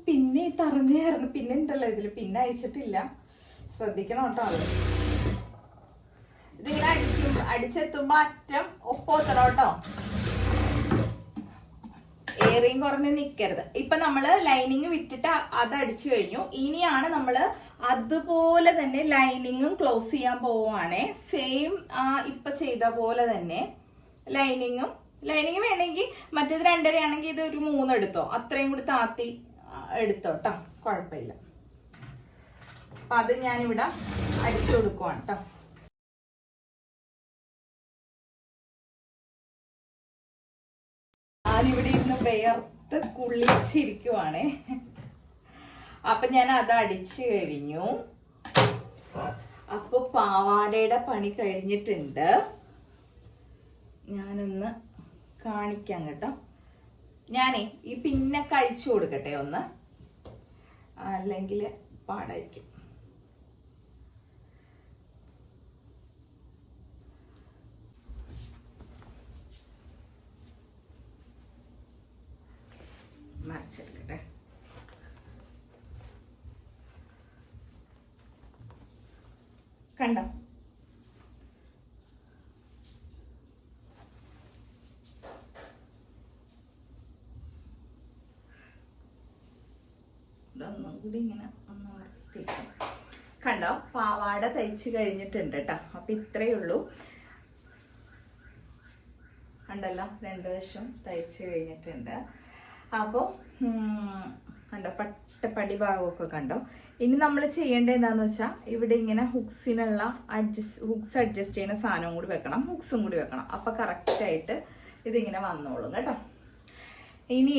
പിന്നെ തറഞ്ഞായിരുന്നു, പിന്നെ ഉണ്ടല്ലോ ഇതില് പിന്നെ അയച്ചിട്ടില്ല, ശ്രദ്ധിക്കണം കേട്ടോ. അത് ഇതിങ്ങനെ അടിച്ചെത്തുമ്പോ അറ്റം ഒപ്പോത്തണം കേട്ടോ, ഏറെയും കുറഞ്ഞ് നിക്കരുത്. ഇപ്പൊ നമ്മള് ലൈനിങ് വിട്ടിട്ട് അത് അടിച്ചു കഴിഞ്ഞു. ഇനിയാണ് നമ്മള് അതുപോലെ തന്നെ ലൈനിങ്ങും ക്ലോസ് ചെയ്യാൻ പോവാണേ. സെയിം ഇപ്പൊ ചെയ്ത പോലെ തന്നെ ലൈനിങ് വേണമെങ്കിൽ മറ്റേത് 2.5 ആണെങ്കിൽ ഇത് ഒരു 3 എടുത്തോ, അത്രയും കൂടി താത്തി എടുത്തോ കേട്ടോ, കുഴപ്പമില്ല. അപ്പൊ അത് ഞാനിവിടെ അടിച്ചു കൊടുക്കുവാണ് കേട്ടോ. ഞാനിവിടെ ഇരുന്ന് വേർത്ത് കുളിച്ചിരിക്കുവാണേ. അപ്പൊ ഞാൻ അത് അടിച്ചു കഴിഞ്ഞു. അപ്പൊ പാവാടയുടെ പണി കഴിഞ്ഞിട്ടുണ്ട്. ഞാനൊന്ന് കാണിക്കാം കേട്ടോ. ഞാനേ ഈ പിന്നൊക്കെ അഴിച്ചു കൊടുക്കട്ടെ ഒന്ന്, അല്ലെങ്കിൽ പാടായിരിക്കും. മറിച്ചെടുക്കട്ടെ. കണ്ടോ? ഒന്നും കൂടി ഇങ്ങനെ ഒന്ന് വറുത്തേക്കും. കണ്ടോ? പാവാട തയ്ച്ച് കഴിഞ്ഞിട്ടുണ്ട് കേട്ടോ. അപ്പൊ ഇത്രയേ ഉള്ളൂ. കണ്ടല്ലോ, 2 വശം തയ്ച്ച് കഴിഞ്ഞിട്ടുണ്ട്. അപ്പോൾ കണ്ടോ, പടി ഭാഗമൊക്കെ കണ്ടോ. ഇനി നമ്മൾ ചെയ്യേണ്ടത് എന്താണെന്ന് വെച്ചാൽ ഇവിടെ ഇങ്ങനെ ഹുക്സിനുള്ള ഹുക്സ് അഡ്ജസ്റ്റ് ചെയ്യുന്ന സാധനവും കൂടി വെക്കണം, ഹുക്സും കൂടി വെക്കണം. അപ്പം കറക്റ്റായിട്ട് ഇതിങ്ങനെ വന്നോളും കേട്ടോ. ഇനി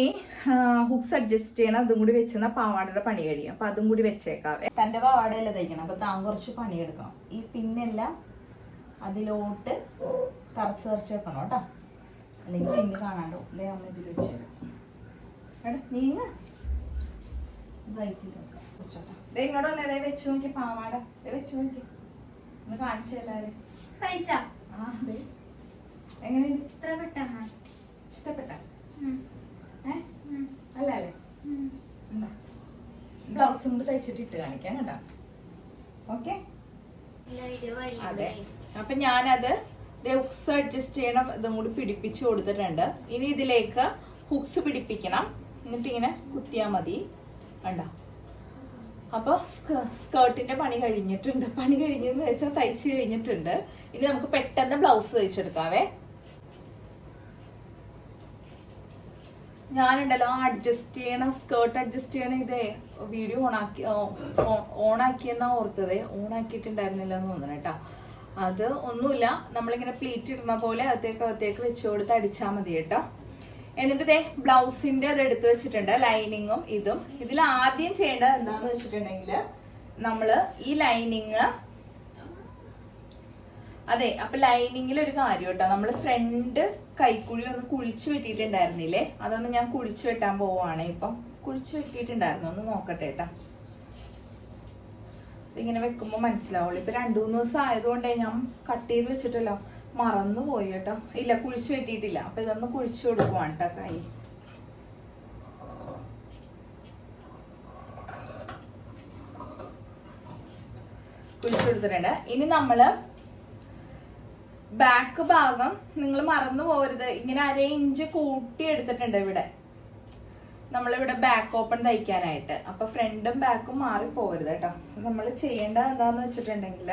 ഹുക്സ് അഡ്ജസ്റ്റ് ചെയ്യണം, അതും കൂടി വെച്ചെന്നാൽ പാവാടയുടെ പണി കഴിയും. അപ്പം അതും കൂടി വെച്ചേക്കാവേ. തൻ്റെ പാവാടയല്ല തയ്ക്കണം, അപ്പം താൻ കുറച്ച് പണിയെടുക്കണം. ഈ പിന്നെല്ലാം അതിലോട്ട് തറച്ച് വെക്കണം കേട്ടോ, അല്ലെങ്കിൽ പിന്നെ കാണാണ്ടോ. അല്ലെ അമ്മ ഇതിൽ വെച്ചേക്കാം. നീങ്ങ ഇങ്ങോട്ട് വന്നേ, വെച്ച് നോക്കി പാവാട വെച്ച് നോക്കി ഒന്ന് കാണിച്ചു എല്ലാരും. എങ്ങനെയുണ്ട്? ഇഷ്ടപ്പെട്ട? അല്ലേ എന്താ ബ്ലൗസും കൂടി തയ്ച്ചിട്ട് ഇട്ട് കാണിക്കാം കേട്ടോ. ഓക്കെ, അതെ. അപ്പൊ ഞാനത് ഹുക്സ് അഡ്ജസ്റ്റ് ചെയ്യണം, ഇതും കൂടി പിടിപ്പിച്ച് കൊടുത്തിട്ടുണ്ട്. ഇനി ഇതിലേക്ക് ഹുക്സ് പിടിപ്പിക്കണം, എന്നിട്ട് ഇങ്ങനെ കുത്തിയാൽ മതി. കണ്ടോ? അപ്പോൾ സ്കേർട്ടിന്റെ പണി കഴിഞ്ഞിട്ടുണ്ട്. പണി കഴിഞ്ഞെന്ന് വെച്ചാൽ തയ്ച്ച് കഴിഞ്ഞിട്ടുണ്ട്. ഇനി നമുക്ക് പെട്ടെന്ന് ബ്ലൗസ് തയ്ച്ചെടുക്കാവേ. ഞാനുണ്ടല്ലോ അഡ്ജസ്റ്റ് ചെയ്യണ സ്കേർട്ട് അഡ്ജസ്റ്റ് ചെയ്യണ ഇതേ വീഡിയോ ഓണാക്കിയെന്നാ ഓർത്തതേ, ഓണാക്കിയിട്ടുണ്ടായിരുന്നില്ല എന്ന് തോന്നുന്നു കേട്ടോ. അത് ഒന്നുമില്ല, നമ്മളിങ്ങനെ പ്ലീറ്റ് ഇടുന്ന പോലെ അകത്തേക്ക് വെച്ച് കൊടുത്ത് അടിച്ചാൽ മതി കേട്ടോ. എന്നിട്ട് ഇതേ ബ്ലൗസിന്റെ അത് എടുത്തു വെച്ചിട്ടുണ്ട്, ലൈനിങ്ങും ഇതും. ഇതിൽ ആദ്യം ചെയ്യേണ്ടത് എന്താന്ന് വെച്ചിട്ടുണ്ടെങ്കിൽ നമ്മള് ഈ ലൈനിങ്, അതെ, അപ്പൊ ലൈനിങ്ങിൽ ഒരു കാര്യം കേട്ടോ, നമ്മള് ഫ്രണ്ട് കൈക്കുഴി ഒന്ന് കുഴിച്ചു വെട്ടിയിട്ടുണ്ടായിരുന്നില്ലേ, അതൊന്ന് ഞാൻ കുഴിച്ചു വെട്ടാൻ പോവാണ്. ഇപ്പം കുഴിച്ചു വെട്ടിയിട്ടുണ്ടായിരുന്നു, ഒന്ന് നോക്കട്ടെ കേട്ടോ. ഇതിങ്ങനെ വെക്കുമ്പോ മനസ്സിലാവുള്ളൂ. ഇപ്പൊ 2-3 ദിവസം ആയതുകൊണ്ടേ ഞാൻ കട്ട് ചെയ്ത് വെച്ചിട്ടല്ലോ, മറന്നു പോയി കേട്ടോ. ഇല്ല, കുഴിച്ചു വെട്ടിയിട്ടില്ല. അപ്പൊ ഇതൊന്ന് കുഴിച്ചു കൊടുക്കുവാണ് കേട്ടോ കൈ. കുഴിച്ചു കൊടുത്തിട്ടുണ്ട്. ഇനി നമ്മള് ബാക്ക് ഭാഗം നിങ്ങൾ മറന്നു പോകരുത്, ഇങ്ങനെ 1/2 ഇഞ്ച് കൂട്ടി എടുത്തിട്ടുണ്ട് ഇവിടെ നമ്മളിവിടെ ബാക്ക് ഓപ്പൺ തയ്ക്കാനായിട്ട്. അപ്പൊ ഫ്രണ്ടും ബാക്കും മാറി പോകരുത് കേട്ടോ. നമ്മൾ ചെയ്യേണ്ടത് എന്താന്ന് വെച്ചിട്ടുണ്ടെങ്കിൽ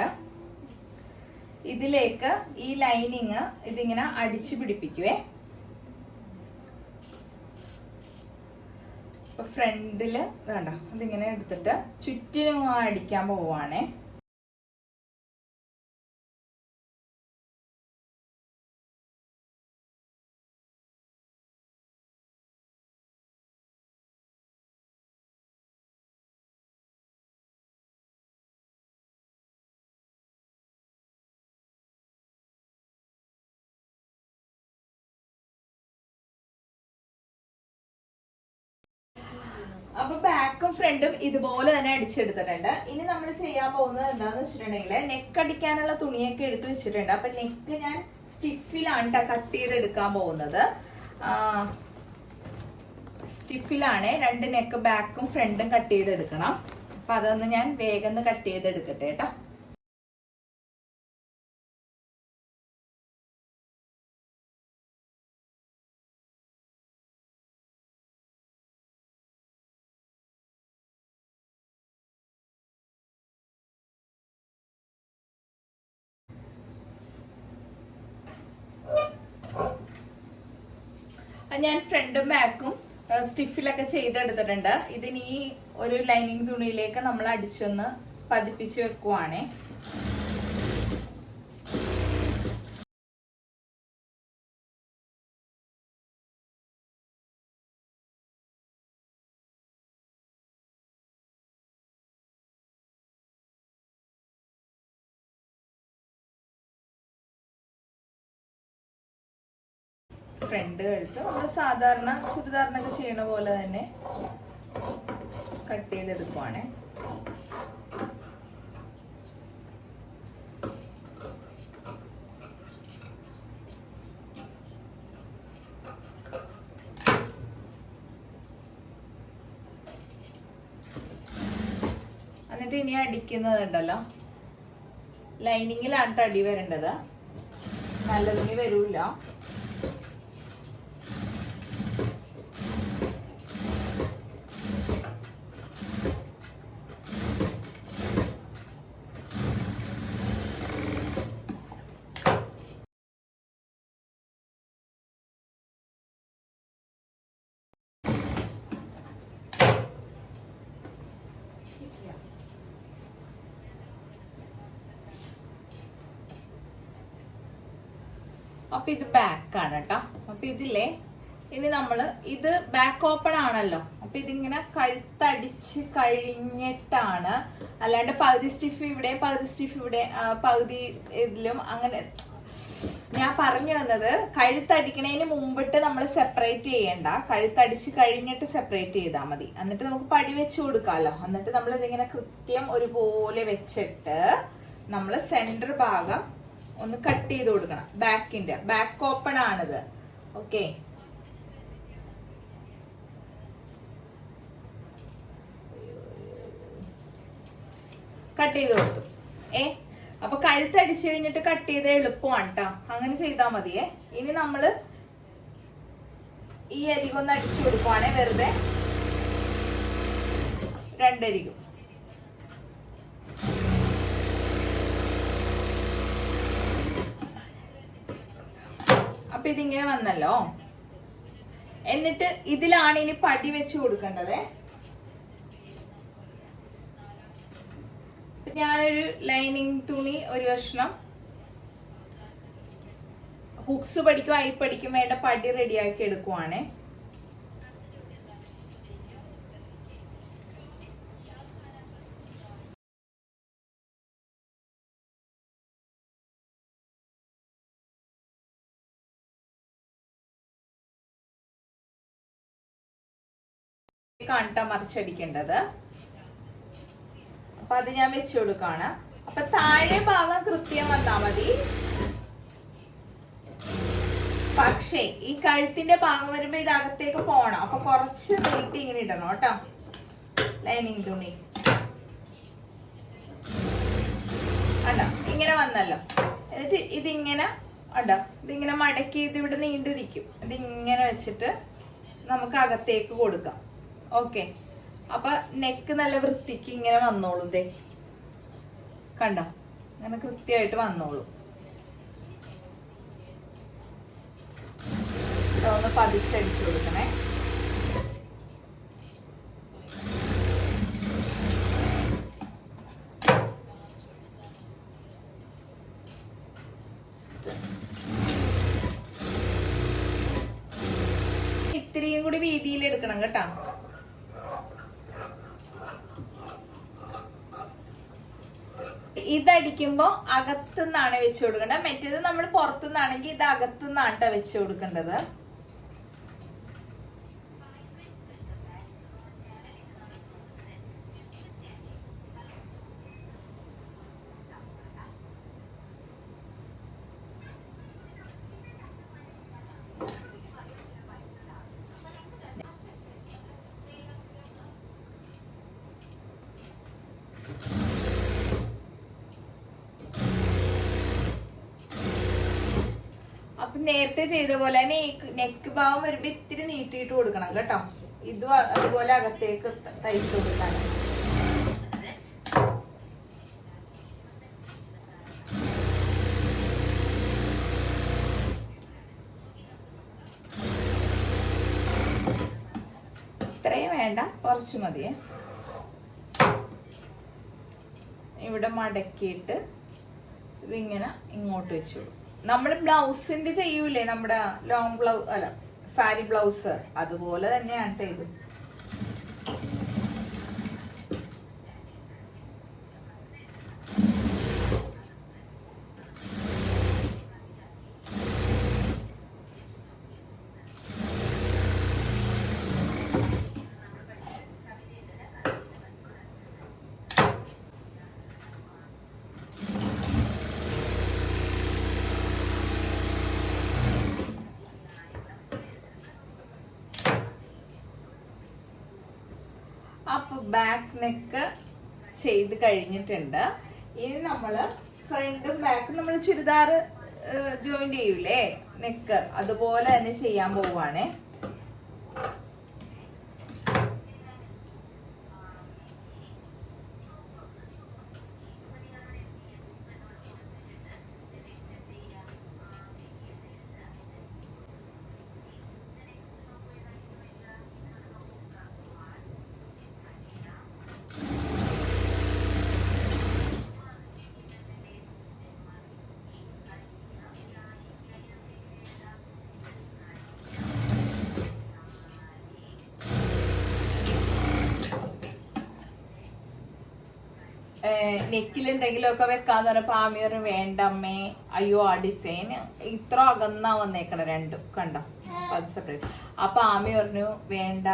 ഇതിലേക്ക് ഈ ലൈനിങ് ഇതിങ്ങനെ അടിച്ചു പിടിപ്പിക്കുവേ. അപ്പൊ ഫ്രണ്ടില് വേണ്ട, അതിങ്ങനെ എടുത്തിട്ട് ചുറ്റിനും അടിക്കാൻ പോവാണേ. അപ്പൊ ബാക്കും ഫ്രണ്ടും ഇതുപോലെ തന്നെ അടിച്ചെടുത്തിട്ടുണ്ട്. ഇനി നമ്മൾ ചെയ്യാൻ പോകുന്നത് എന്താന്ന് വെച്ചിട്ടുണ്ടെങ്കിൽ നെക്ക് അടിക്കാനുള്ള തുണിയൊക്കെ എടുത്ത് വെച്ചിട്ടുണ്ട്. അപ്പൊ നെക്ക് ഞാൻ സ്റ്റിഫിലാണ് കട്ട് ചെയ്തെടുക്കാൻ പോകുന്നത്. സ്റ്റിഫിലാണ് 2 നെക്ക് ബാക്കും ഫ്രണ്ടും കട്ട് ചെയ്തെടുക്കണം. അപ്പൊ അതൊന്ന് ഞാൻ വേഗം കട്ട് ചെയ്തെടുക്കട്ടെ കേട്ടോ. ഞാൻ ഫ്രണ്ടും ബാക്കും സ്റ്റിഫിലൊക്കെ ചെയ്തെടുത്തിട്ടുണ്ട്. ഇതിനി ഒരു ലൈനിങ് തുണിയിലേക്ക് നമ്മൾ അടിച്ചൊന്ന് പതിപ്പിച്ച് വെക്കുവാണേ. ഫ്രണ്ട് കഴുത്ത് നമ്മൾ സാധാരണ ചുരിദാറിനൊക്കെ ചെയ്യണ പോലെ തന്നെ കട്ട് ചെയ്തെടുക്കുവാണേ. എന്നിട്ട് ഇനി അടിക്കുന്നതുണ്ടല്ലോ, ലൈനിങ്ങിലാണ് അടി വരേണ്ടത്, നല്ല തുണി വരൂല. അപ്പൊ ഇത് ബാക്കാണ് കേട്ടോ. അപ്പൊ ഇതില്ലേ, ഇനി നമ്മള് ഇത് ബാക്ക് ഓപ്പൺ ആണല്ലോ, അപ്പൊ ഇതിങ്ങനെ കഴുത്തടിച്ച് കഴിഞ്ഞിട്ടാണ്, അല്ലാണ്ട് പകുതി സ്റ്റിഫ് ഇവിടെ പകുതി സ്റ്റിഫ് ഇവിടെ പകുതി ഇതിലും അങ്ങനെ. ഞാൻ പറഞ്ഞു വന്നത് കഴുത്തടിക്കണതിന് മുമ്പിട്ട് നമ്മൾ സെപ്പറേറ്റ് ചെയ്യണ്ട, കഴുത്തടിച്ച് കഴിഞ്ഞിട്ട് സെപ്പറേറ്റ് ചെയ്താൽ മതി. എന്നിട്ട് നമുക്ക് പടി വെച്ച് കൊടുക്കാമല്ലോ. എന്നിട്ട് നമ്മൾ ഇതിങ്ങനെ കൃത്യം ഒരുപോലെ വെച്ചിട്ട് നമ്മൾ സെന്റർ ഭാഗം ഒന്ന് കട്ട് ചെയ്ത് കൊടുക്കണം. ബാക്കിന്റെ ബാക്ക് ഓപ്പൺ ആണിത്. ഓക്കെ, കട്ട് ചെയ്ത് കൊടുത്തു. അപ്പൊ കഴുത്തടിച്ചു കഴിഞ്ഞിട്ട് കട്ട് ചെയ്ത് എളുപ്പമാണ് കേട്ടോ, അങ്ങനെ ചെയ്താൽ മതിയേ. ഇനി നമ്മള് ഈ അരികൊന്ന് അടിച്ചു കൊടുക്കുവാണേ, വെറുതെ രണ്ടരികും. അപ്പൊ ഇതിങ്ങനെ വന്നല്ലോ. എന്നിട്ട് ഇതിലാണ് ഇനി പടി വെച്ച് കൊടുക്കേണ്ടത്. ഞാനൊരു ലൈനിങ് തുണി ഒരു കഷ്ണം, ഹുക്സ് പഠിക്കും ഐ പഠിക്കും വേണ്ട പടി റെഡിയാക്കി എടുക്കുവാണേ. കാണിട്ടാ മറിച്ചടിക്കേണ്ടത്. അപ്പൊ അത് ഞാൻ വെച്ചു കൊടുക്കാണ്. അപ്പൊ താഴെ ഭാഗം കൃത്യം വന്നാ മതി, പക്ഷേ ഈ കഴുത്തിന്റെ ഭാഗം വരുമ്പോ ഇത് അകത്തേക്ക് പോണം. അപ്പൊ കുറച്ച് നീട്ടി ഇങ്ങനെ ഇടണം കേട്ടോ ലൈനിങ് തുണി. അല്ല ഇങ്ങനെ വന്നല്ലോ. എന്നിട്ട് ഇതിങ്ങനെ ഉണ്ടോ, ഇതിങ്ങനെ മടക്കി ഇത് ഇവിടെ നീണ്ടിരിക്കും. ഇതിങ്ങനെ വെച്ചിട്ട് നമുക്ക് അകത്തേക്ക് കൊടുക്കാം. ഓക്കെ, അപ്പൊ നെക്ക് നല്ല വൃത്തിക്ക് ഇങ്ങനെ വന്നോളും. ദേ കണ്ടോ, അങ്ങനെ കൃത്യമായിട്ട് വന്നോളും. ഒന്ന് പതിച്ചടിച്ചു കൊടുക്കണേ. ഇത്തിരിയും കൂടി വീതിയിൽ എടുക്കണം കേട്ടോ. ഇതടിക്കുമ്പോ അകത്തുനിന്നാണ് വെച്ച് കൊടുക്കേണ്ടത്. മറ്റേത് നമ്മൾ പുറത്തുനിന്നാണെങ്കിൽ ഇത് അകത്തുനിന്നാണ് വെച്ച് കൊടുക്കേണ്ടത്. നേരത്തെ ചെയ്ത പോലെ തന്നെ നെക്ക് ഭാഗം വരുമ്പോ ഇത്തിരി നീട്ടിയിട്ട് കൊടുക്കണം കേട്ടോ. ഇതും അതുപോലെ അകത്തേക്ക് തയ്ച്ചു കൊടുക്കാൻ. ഇത്രയും വേണ്ട, കുറച്ച് മതിയേ. ഇവിടെ മടക്കിയിട്ട് ഇതിങ്ങനെ ഇങ്ങോട്ട് വെച്ചു. നമ്മൾ ബ്ലൗസിന്റെ ചെയ്യൂലേ നമ്മുടെ ലോങ് ബ്ലൗസ്, അല്ല സാരി ബ്ലൗസ്, അതുപോലെ തന്നെയാണ് ഇത്. അപ്പൊ ബാക്ക് നെക്ക് ചെയ്ത് കഴിഞ്ഞിട്ടുണ്ട്. ഇനി നമ്മള് ഫ്രണ്ടും ബാക്കും നമ്മൾ ചുരിദാർ ജോയിന്റ് ചെയ്യൂലേ നെക്ക്, അതുപോലെ തന്നെ ചെയ്യാൻ പോവാണേ. നെക്കിൽ എന്തെങ്കിലുമൊക്കെ വെക്കാന്ന് പറഞ്ഞപ്പോ ആമിയർ വേണ്ടമ്മേ, അയ്യോ ആ ഡിസൈൻ ഇത്ര അകന്നാ വന്നേക്കണ രണ്ടും കണ്ടോ, അത് സെപ്പറേറ്റ്. അപ്പൊ ആമി പറഞ്ഞു വേണ്ട,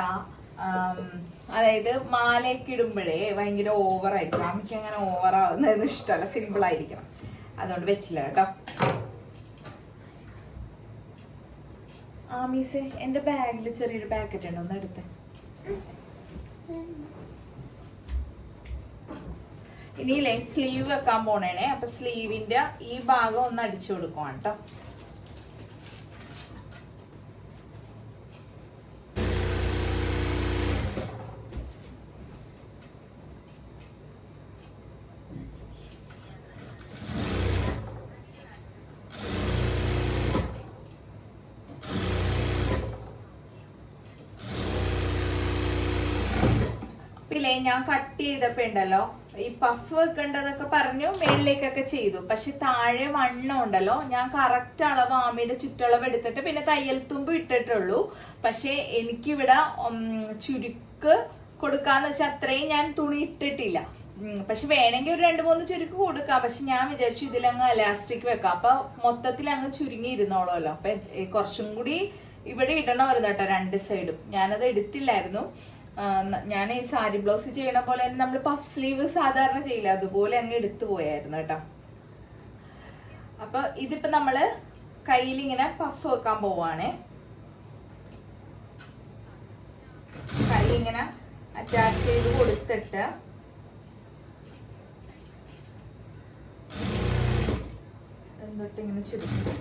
അതായത് മാലയൊക്കെ ഇടുമ്പോഴേ ഭയങ്കര ഓവറായിരിക്കും, ആമിക്ക് അങ്ങനെ ഓവറാവുന്നതൊന്നും ഇഷ്ടമല്ല, സിമ്പിൾ ആയിരിക്കണം, അതുകൊണ്ട് വെച്ചില്ല കേട്ടോ. ആമീസെ എന്റെ ബാഗിൽ ചെറിയൊരു പാക്കറ്റ് ഉണ്ട്, ഒന്ന് എടുത്ത്. ഇനിയില്ലേ സ്ലീവ് വെക്കാൻ പോണേനെ, അപ്പൊ സ്ലീവിന്റെ ഈ ഭാഗം ഒന്ന് അടിച്ചു കൊടുക്കുവാണ് കേട്ടോ. പിന്നെ ഞാൻ കട്ട് ചെയ്തപ്പോ ഉണ്ടല്ലോ ഈ പഫ് വെക്കേണ്ടതൊക്കെ പറഞ്ഞു മേളിലേക്കൊക്കെ ചെയ്തു, പക്ഷെ താഴെ വണ്ണം ഉണ്ടല്ലോ, ഞാൻ കറക്റ്റ് അളവ് ആമിയുടെ ചുറ്റളവ് എടുത്തിട്ട് പിന്നെ തയ്യൽ തുമ്പ് ഇട്ടിട്ടുള്ളൂ. പക്ഷെ എനിക്കിവിടെ ചുരുക്ക് കൊടുക്കാന്ന് വെച്ചാൽ അത്രയും ഞാൻ തുണി ഇട്ടിട്ടില്ല. പക്ഷെ വേണമെങ്കിൽ ഒരു 2-3 ചുരുക്ക് കൊടുക്കാം, പക്ഷെ ഞാൻ വിചാരിച്ചു ഇതിലങ്ങ് എലാസ്റ്റിക് വെക്കാം, അപ്പൊ മൊത്തത്തിൽ അങ്ങ് ചുരുങ്ങി ഇരുന്നോളൂല്ലോ. അപ്പൊ കുറച്ചും കൂടി ഇവിടെ ഇടണമായിരുന്നു കേട്ടോ 2 സൈഡും, ഞാനത് എടുത്തില്ലായിരുന്നു. ഞാൻ ഈ സാരി ബ്ലൗസ് ചെയ്യണ പോലെ തന്നെ നമ്മൾ പഫ് സ്ലീവ് സാധാരണ ചെയ്യില്ല, അതുപോലെ അങ്ങ് എടുത്തു പോയായിരുന്നു കേട്ടോ. അപ്പൊ ഇതിപ്പോ നമ്മള് കയ്യിൽ ഇങ്ങനെ പഫ് വെക്കാൻ പോവാണേ. കൈ ഇങ്ങനെ അറ്റാച്ച് ചെയ്ത് കൊടുത്തിട്ട് എന്നിട്ട് ഇങ്ങനെ ചുരുക്കും.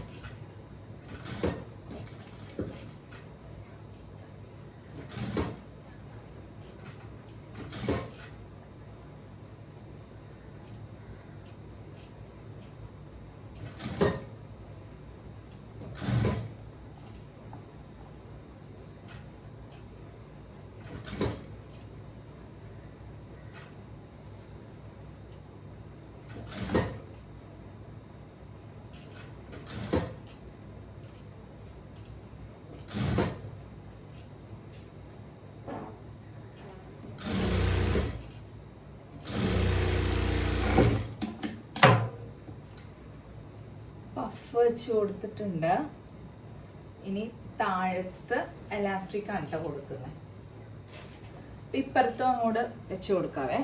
പഫ് വെച്ച് കൊടുത്തിട്ടുണ്ട്. ഇനി താഴത്ത് എലാസ്റ്റിക് ആണ് കേട്ടോ കൊടുക്കുന്നത്. ഇപ്പുറത്തും അങ്ങോട്ട് വെച്ച് കൊടുക്കാവേ.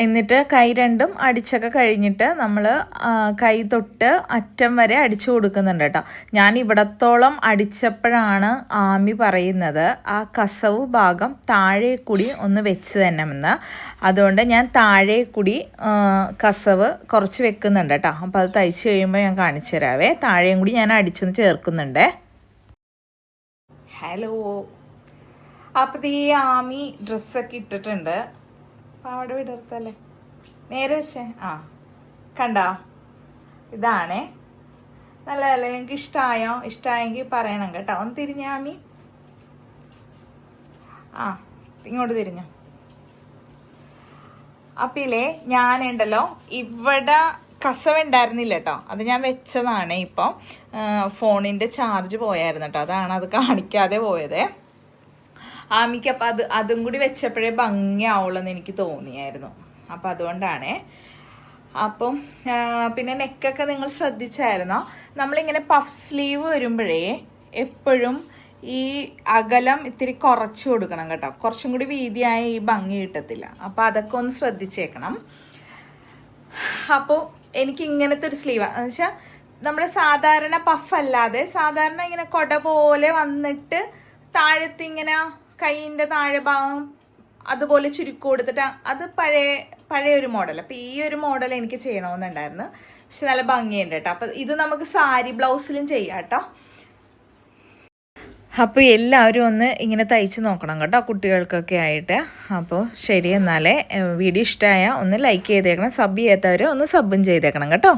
എന്നിട്ട് കൈ രണ്ടും അടിച്ചൊക്കെ കഴിഞ്ഞിട്ട് നമ്മൾ കൈ തൊട്ട് അറ്റം വരെ അടിച്ചു കൊടുക്കുന്നുണ്ട് കേട്ടോ. ഞാൻ ഇവിടത്തോളം അടിച്ചപ്പോഴാണ് ആമി പറയുന്നത് ആ കസവ് ഭാഗം താഴെ കൂടി ഒന്ന് വെച്ച് തന്നെമെന്ന്. അതുകൊണ്ട് ഞാൻ താഴെ കൂടി കസവ് കുറച്ച് വെക്കുന്നുണ്ട് കേട്ടോ. അപ്പോൾ അത് തയ്ച്ച് കഴിയുമ്പോൾ ഞാൻ കാണിച്ചു തരാവേ. താഴെയും കൂടി ഞാൻ അടിച്ചൊന്ന് ചേർക്കുന്നുണ്ട്. ഹലോ, അപ്പോൾ ഈ ആമി ഡ്രസ്സൊക്കെ ഇട്ടിട്ടുണ്ട്. അവിടെ വിടർത്തല്ലേ, നേരെ വെച്ചേ. ആ കണ്ടോ, ഇതാണേ. നല്ലതല്ലേ? നിങ്ങൾക്ക് ഇഷ്ടമായോ? ഇഷ്ടമായെങ്കിൽ പറയണം കേട്ടോ. ഒന്ന് തിരിഞ്ഞാമി. ആ ഇങ്ങോട്ട് തിരിഞ്ഞോ. അപ്പില്ലേ ഞാനുണ്ടല്ലോ ഇവിടെ കസവ് ഉണ്ടായിരുന്നില്ല കേട്ടോ. അത് ഞാൻ വെച്ചതാണ്. ഇപ്പം ഫോണിൻ്റെ ചാർജ് പോയായിരുന്നു കേട്ടോ. അതാണ് അത് കാണിക്കാതെ പോയത്. ആമിക്ക് അപ്പം അതും കൂടി വെച്ചപ്പോഴേ ഭംഗിയാവുള്ളെന്ന് എനിക്ക് തോന്നിയായിരുന്നു. അപ്പം അതുകൊണ്ടാണേ. അപ്പം പിന്നെ നെക്കൊക്കെ നിങ്ങൾ ശ്രദ്ധിച്ചായിരുന്നോ? നമ്മളിങ്ങനെ പഫ് സ്ലീവ് വരുമ്പോഴേ എപ്പോഴും ഈ അകലം ഇത്തിരി കുറച്ച് കൊടുക്കണം കേട്ടോ. കുറച്ചും കൂടി വീതിയായ ഈ ഭംഗി കിട്ടത്തില്ല. അപ്പം അതൊക്കെ ഒന്ന് ശ്രദ്ധിച്ചേക്കണം. അപ്പോൾ എനിക്ക് ഇങ്ങനത്തെ ഒരു സ്ലീവ് എന്ന് വെച്ചാൽ നമ്മുടെ സാധാരണ പഫ് അല്ലാതെ സാധാരണ ഇങ്ങനെ കൊട പോലെ വന്നിട്ട് താഴത്ത് ഇങ്ങനെ കൈയിൻ്റെ താഴെ ഭാഗം അതുപോലെ ചുരുക്കി കൊടുത്തിട്ട് അത് പഴയ ഒരു മോഡൽ. അപ്പോൾ ഈ ഒരു മോഡൽ എനിക്ക് ചെയ്യണമെന്നുണ്ടായിരുന്നു. പക്ഷെ നല്ല ഭംഗിയുണ്ട് കേട്ടോ. അപ്പോൾ ഇത് നമുക്ക് സാരി ബ്ലൗസിലും ചെയ്യാം കേട്ടോ. അപ്പോൾ എല്ലാവരും ഒന്ന് ഇങ്ങനെ തയ്ച്ച് നോക്കണം കേട്ടോ, കുട്ടികൾക്കൊക്കെ ആയിട്ട്. അപ്പോൾ ശരി, എന്നാലേ വീഡിയോ ഇഷ്ടമായ ഒന്ന് ലൈക്ക് ചെയ്തേക്കണം. സബ് ചെയ്യാത്തവർ ഒന്ന് സബും ചെയ്തേക്കണം കേട്ടോ.